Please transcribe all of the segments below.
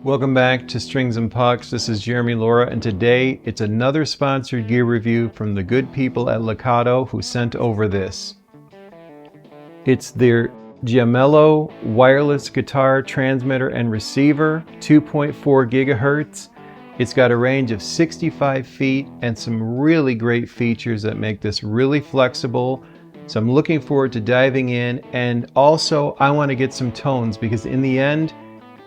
Welcome back to Strings and Pucks. This is Jeremy Laura, and today it's another sponsored gear review from the good people at Lekato who sent over this. It's their JAMELO wireless guitar transmitter and receiver, 2.4 gigahertz. It's got a range of 65 feet and some really great features that make this really flexible. So I'm looking forward to diving in, and also I want to get some tones because in the end,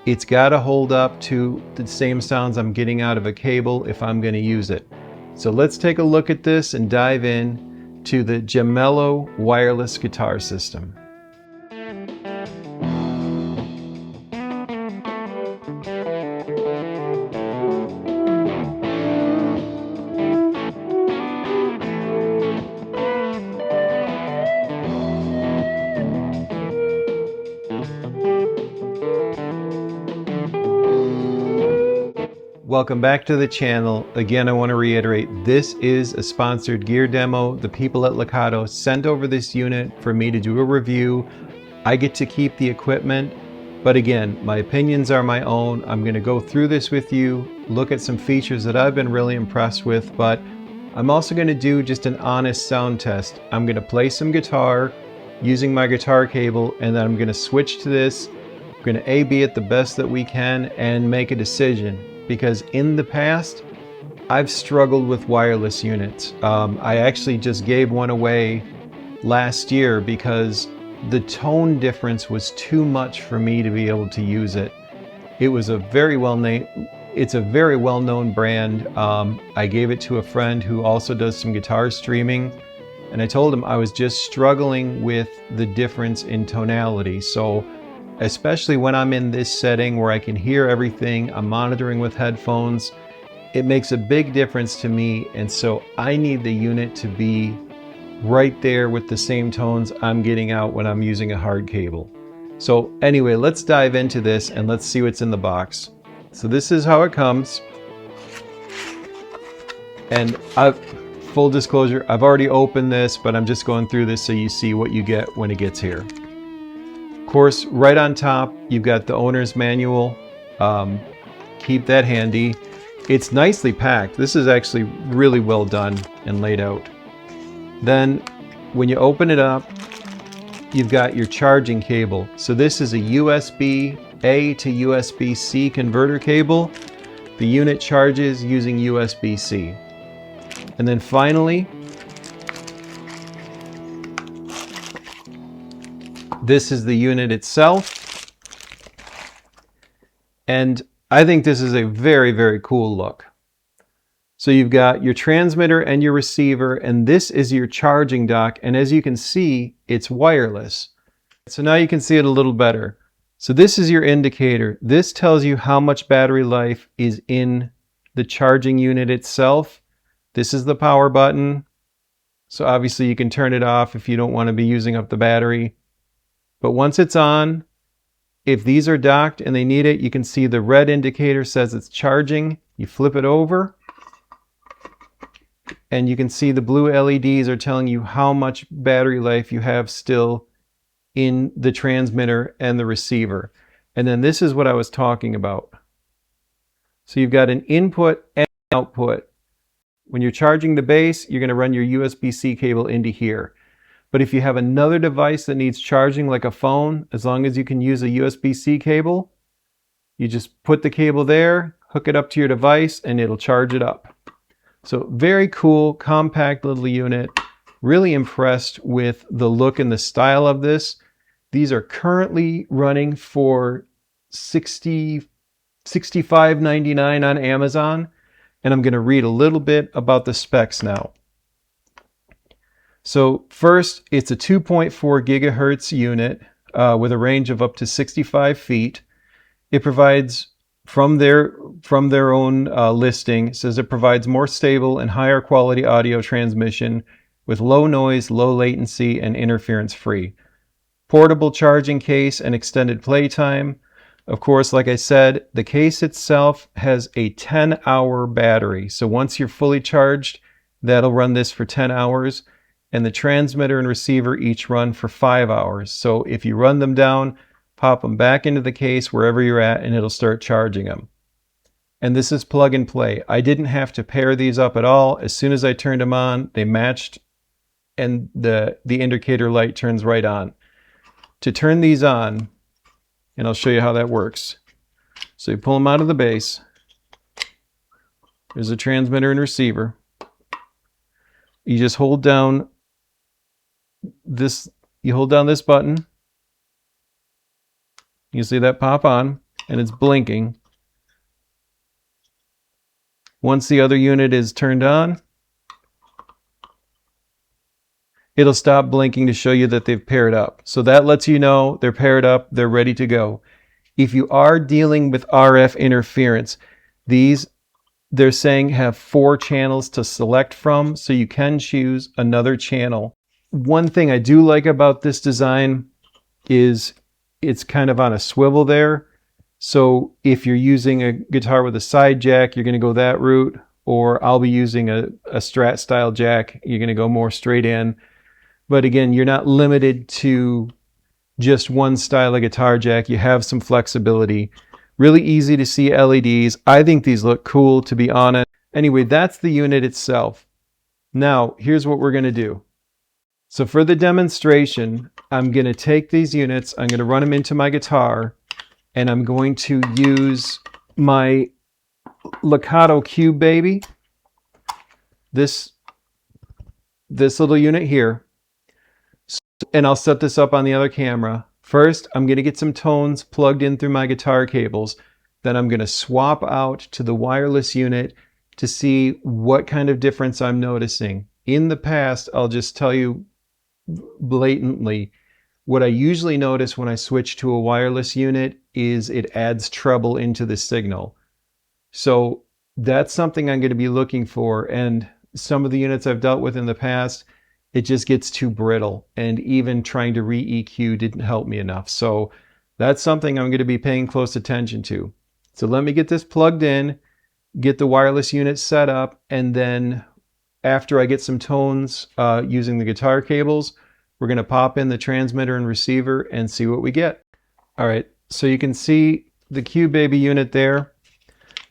it's got to hold up to the same sounds I'm getting out of a cable if I'm going to use it. So let's take a look at this and dive in to the JAMELO wireless guitar system. Welcome back to the channel. Again, I want to reiterate, this is a sponsored gear demo. The people at Lekato sent over this unit for me to do a review. I get to keep the equipment, but again, my opinions are my own. I'm going to go through this with you, look at some features that I've been really impressed with, but I'm also going to do just an honest sound test. I'm going to play some guitar using my guitar cable, and then I'm going to switch to this. We're going to A/B it the best that we can and make a decision. Because in the past, I've struggled with wireless units. I actually just gave one away last year because the tone difference was too much for me to be able to use it. It was a very it's a very well-known brand. I gave it to a friend who also does some guitar streaming, and I told him I was just struggling with the difference in tonality. So especially when I'm in this setting where I can hear everything, I'm monitoring with headphones, it makes a big difference to me, and so I need the unit to be right there with the same tones I'm getting out when I'm using a hard cable. So anyway, let's dive into this and let's see what's in the box. So this is how it comes, and full disclosure, I've already opened this, but I'm just going through this so you see what you get when it gets here. Of course, right on top, you've got the owner's manual. Keep that handy. It's nicely packed. This is actually really well done and laid out. Then, when you open it up, you've got your charging cable. So this is a USB-A to USB-C converter cable. The unit charges using USB-C. And then finally, this is the unit itself, and I think this is a very, very cool look. So you've got your transmitter and your receiver, and this is your charging dock, and as you can see, it's wireless. So now you can see it a little better. So this is your indicator. This tells you how much battery life is in the charging unit itself. This is the power button. So obviously you can turn it off if you don't want to be using up the battery. But once it's on, if these are docked and they need it, you can see the red indicator says it's charging. You flip it over, and you can see the blue LEDs are telling you how much battery life you have still in the transmitter and the receiver. And then this is what I was talking about. So you've got an input and output. When you're charging the bass, you're going to run your USB-C cable into here. But if you have another device that needs charging like a phone, as long as you can use a USB-C cable, you just put the cable there, hook it up to your device, and it'll charge it up. So very cool, compact little unit. Really impressed with the look and the style of this. These are currently running for $65.99 on Amazon. And I'm going to read a little bit about the specs now. So first, it's a 2.4 gigahertz unit with a range of up to 65 feet. It provides, from their own listing, it says it provides more stable and higher quality audio transmission with low noise, low latency, and interference free. Portable charging case and extended playtime. Of course, like I said, the case itself has a 10-hour battery. So once you're fully charged, that'll run this for 10 hours. And the transmitter and receiver each run for 5 hours. So if you run them down, pop them back into the case wherever you're at, and it'll start charging them. And this is plug and play. I didn't have to pair these up at all. As soon as I turned them on, they matched, and the indicator light turns right on. To turn these on, and I'll show you how that works. So you pull them out of the base. There's a transmitter and receiver. You just hold down this, this button. You see that pop on, and it's blinking. Once the other unit is turned on, it'll stop blinking to show you that they've paired up. So that lets you know they're paired up, they're ready to go. If you are dealing with RF interference, these, they're saying, have 4 channels to select from, so you can choose another channel. One thing I do like about this design is it's kind of on a swivel there. So if you're using a guitar with a side jack, you're going to go that route, or I'll be using a Strat style jack, you're going to go more straight in. But again, you're not limited to just one style of guitar jack. You have some flexibility. Really easy to see LEDs. I think these look cool, to be honest. Anyway, that's the unit itself. Now, here's what we're going to do. So for the demonstration, I'm going to take these units, I'm going to run them into my guitar, and I'm going to use my Lekato Cube Baby, this little unit here, and I'll set this up on the other camera. First, I'm going to get some tones plugged in through my guitar cables. Then I'm going to swap out to the wireless unit to see what kind of difference I'm noticing. In the past, I'll just tell you blatantly, what I usually notice when I switch to a wireless unit is it adds treble into the signal. So that's something I'm going to be looking for. And some of the units I've dealt with in the past, it just gets too brittle, and even trying to re-EQ didn't help me enough. So that's something I'm going to be paying close attention to. So let me get this plugged in, get the wireless unit set up, and then after I get some tones using the guitar cables, we're going to pop in the transmitter and receiver and see what we get. All right, so you can see the Cube Baby unit there.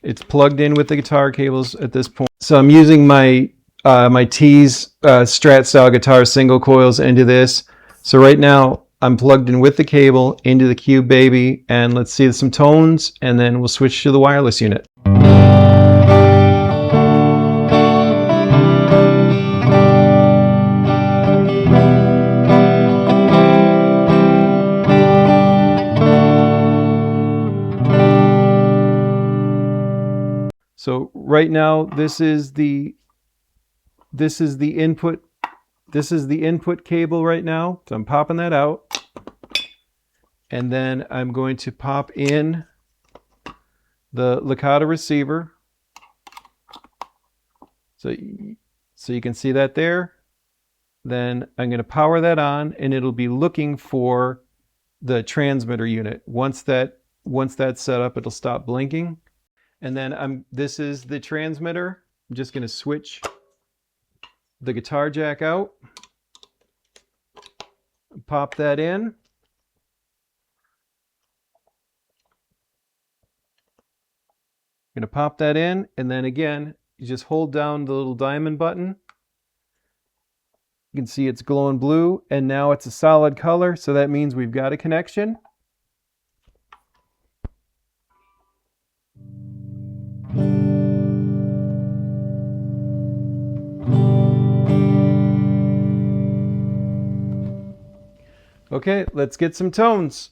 It's plugged in with the guitar cables at this point. So I'm using my my T's Strat style guitar single coils into this. So right now I'm plugged in with the cable into the Cube Baby, and let's see some tones, and then we'll switch to the wireless unit. So right now this is the input. This is the input cable right now. So I'm popping that out. And then I'm going to pop in the Lekato receiver. So you can see that there. Then I'm going to power that on, and it'll be looking for the transmitter unit. Once that's set up, it'll stop blinking. And then this is the transmitter. I'm just going to switch the guitar jack out, pop that in. I'm going to pop that in, and then again, you just hold down the little diamond button. You can see it's glowing blue, and now it's a solid color, so that means we've got a connection. Okay, let's get some tones.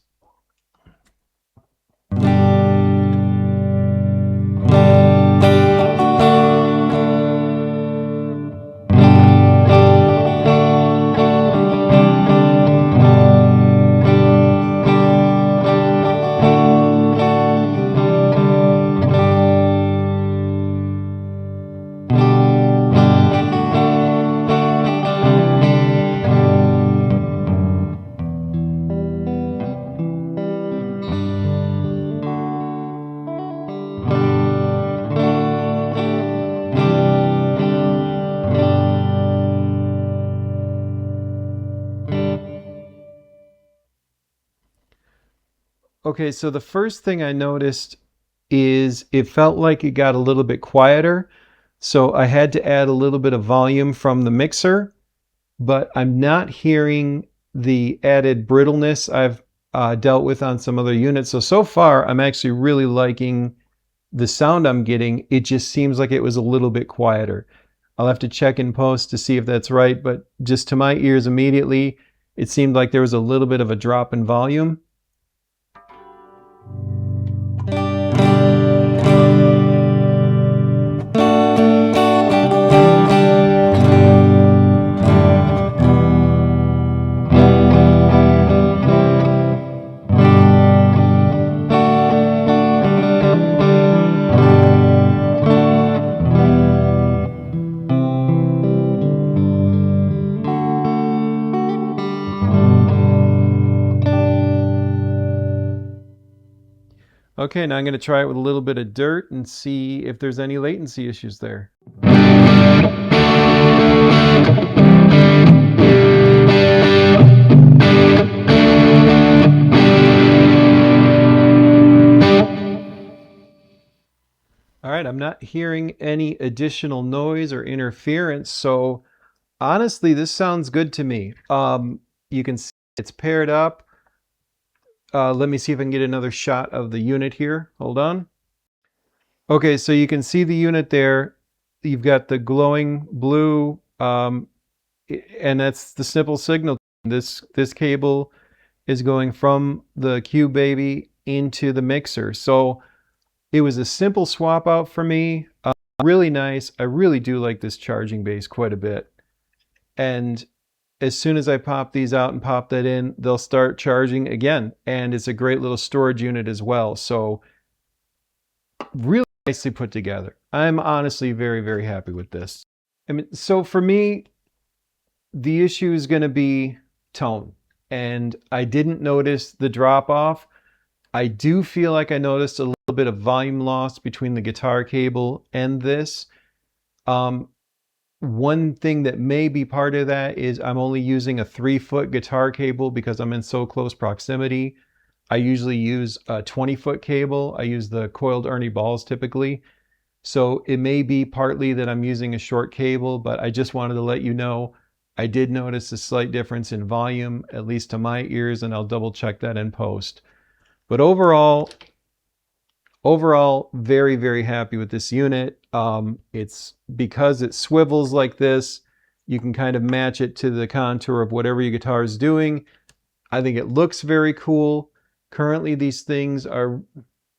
Okay, so the first thing I noticed is it felt like it got a little bit quieter. So I had to add a little bit of volume from the mixer, but I'm not hearing the added brittleness I've dealt with on some other units. So far, I'm actually really liking the sound I'm getting. It just seems like it was a little bit quieter. I'll have to check in post to see if that's right, but just to my ears immediately, it seemed like there was a little bit of a drop in volume. Okay, now I'm going to try it with a little bit of dirt and see if there's any latency issues there. All right, I'm not hearing any additional noise or interference, so honestly, this sounds good to me. You can see it's paired up. Let me see if I can get another shot of the unit here. Hold on. Okay, so you can see the unit there. You've got the glowing blue, and that's the simple signal. This cable is going from the Cube Baby into the mixer. So it was a simple swap out for me. Really nice. I really do like this charging base quite a bit. And as soon as I pop these out and pop that in, they'll start charging again. And it's a great little storage unit as well. So really nicely put together. I'm honestly very, very happy with this. I mean, so for me, the issue is going to be tone. And I didn't notice the drop off. I do feel like I noticed a little bit of volume loss between the guitar cable and this. One thing that may be part of that is I'm only using a 3-foot guitar cable because I'm in so close proximity. I usually use a 20-foot cable. I use the coiled Ernie balls typically. So it may be partly that I'm using a short cable, but I just wanted to let you know I did notice a slight difference in volume, at least to my ears, and I'll double check that in post. But overall, very, very happy with this unit. It's because it swivels like this, you can kind of match it to the contour of whatever your guitar is doing. I think it looks very cool. Currently, these are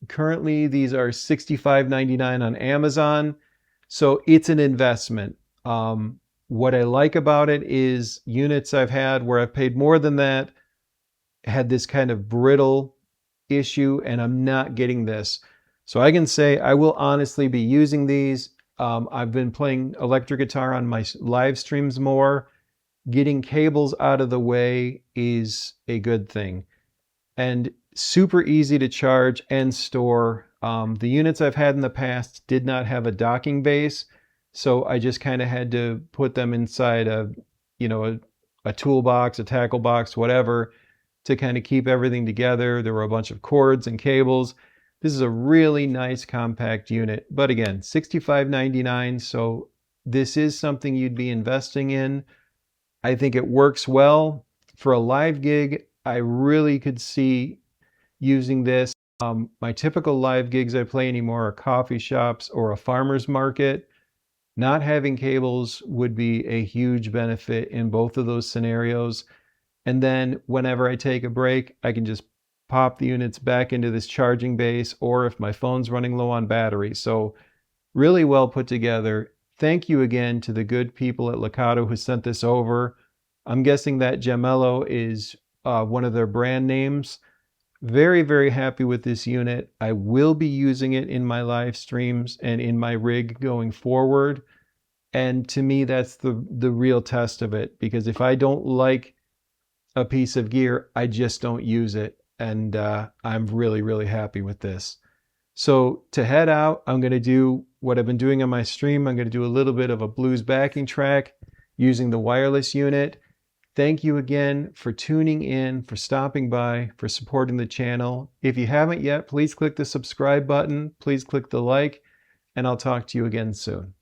$65.99 on Amazon. So it's an investment. What I like about it is units I've had where I've paid more than that had this kind of brittle issue, and I'm not getting this. So I can say I will honestly be using these. I've been playing electric guitar on my live streams more. Getting cables out of the way is a good thing. And super easy to charge and store. The units I've had in the past did not have a docking base, so I just kind of had to put them inside a toolbox, a tackle box, whatever, to kind of keep everything together. There were a bunch of cords and cables. This is a really nice compact unit, but again, $65.99, so this is something you'd be investing in. I think it works well. For a live gig, I really could see using this. My typical live gigs I play anymore are coffee shops or a farmer's market. Not having cables would be a huge benefit in both of those scenarios. And then whenever I take a break, I can just pop the units back into this charging base, or if my phone's running low on battery. So really well put together. Thank you again to the good people at Lekato who sent this over. I'm guessing that JAMELO is one of their brand names. Very, very happy with this unit. I will be using it in my live streams and in my rig going forward. And to me, that's the real test of it, because if I don't like a piece of gear, I just don't use it. And I'm really, really happy with this. So to head out, I'm going to do what I've been doing on my stream. I'm going to do a little bit of a blues backing track using the wireless unit. Thank you again for tuning in, for stopping by, for supporting the channel. If you haven't yet, please click the subscribe button. Please click the like, and I'll talk to you again soon.